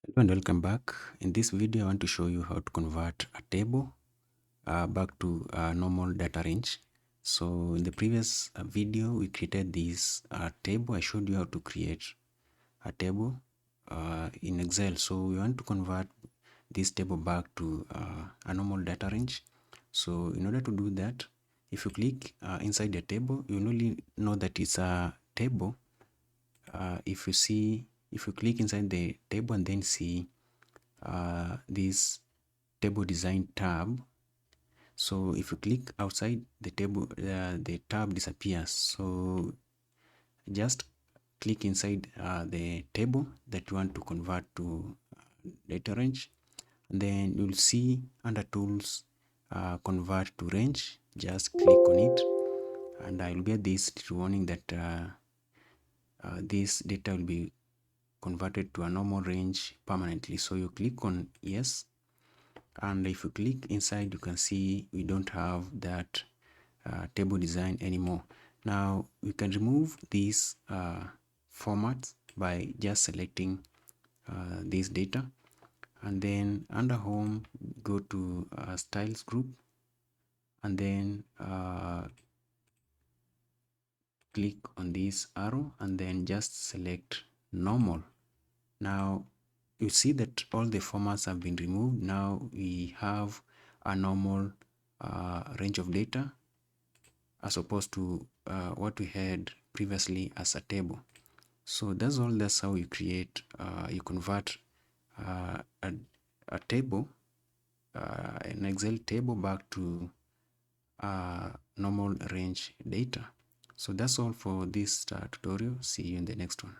Hello and welcome back. In this video, I want to show you how to convert a table back to a normal data range. So in the previous video, we created this table. I showed you how to create a table in Excel. So we want to convert this table back to a normal data range. So in order to do that, if you click inside the table, you will only know that it's a table. If you click inside the table and then see this table design tab, so if you click outside the table, the tab disappears. So just click inside the table that you want to convert to data range, and then you'll see under tools, convert to range. Just click on it and I'll get this warning that this data will be converted to a normal range permanently. So you click on yes, and if you click inside, you can see we don't have that table design anymore. Now we can remove these formats by just selecting this data, and then under home, go to styles group, and then click on this arrow and then just select normal. Now you see that all the formats have been removed. Now we have a normal range of data as opposed to what we had previously as a table. So that's all. That's how you create, you convert a table, an Excel table, back to normal range data. So that's all for this tutorial. See you in the next one.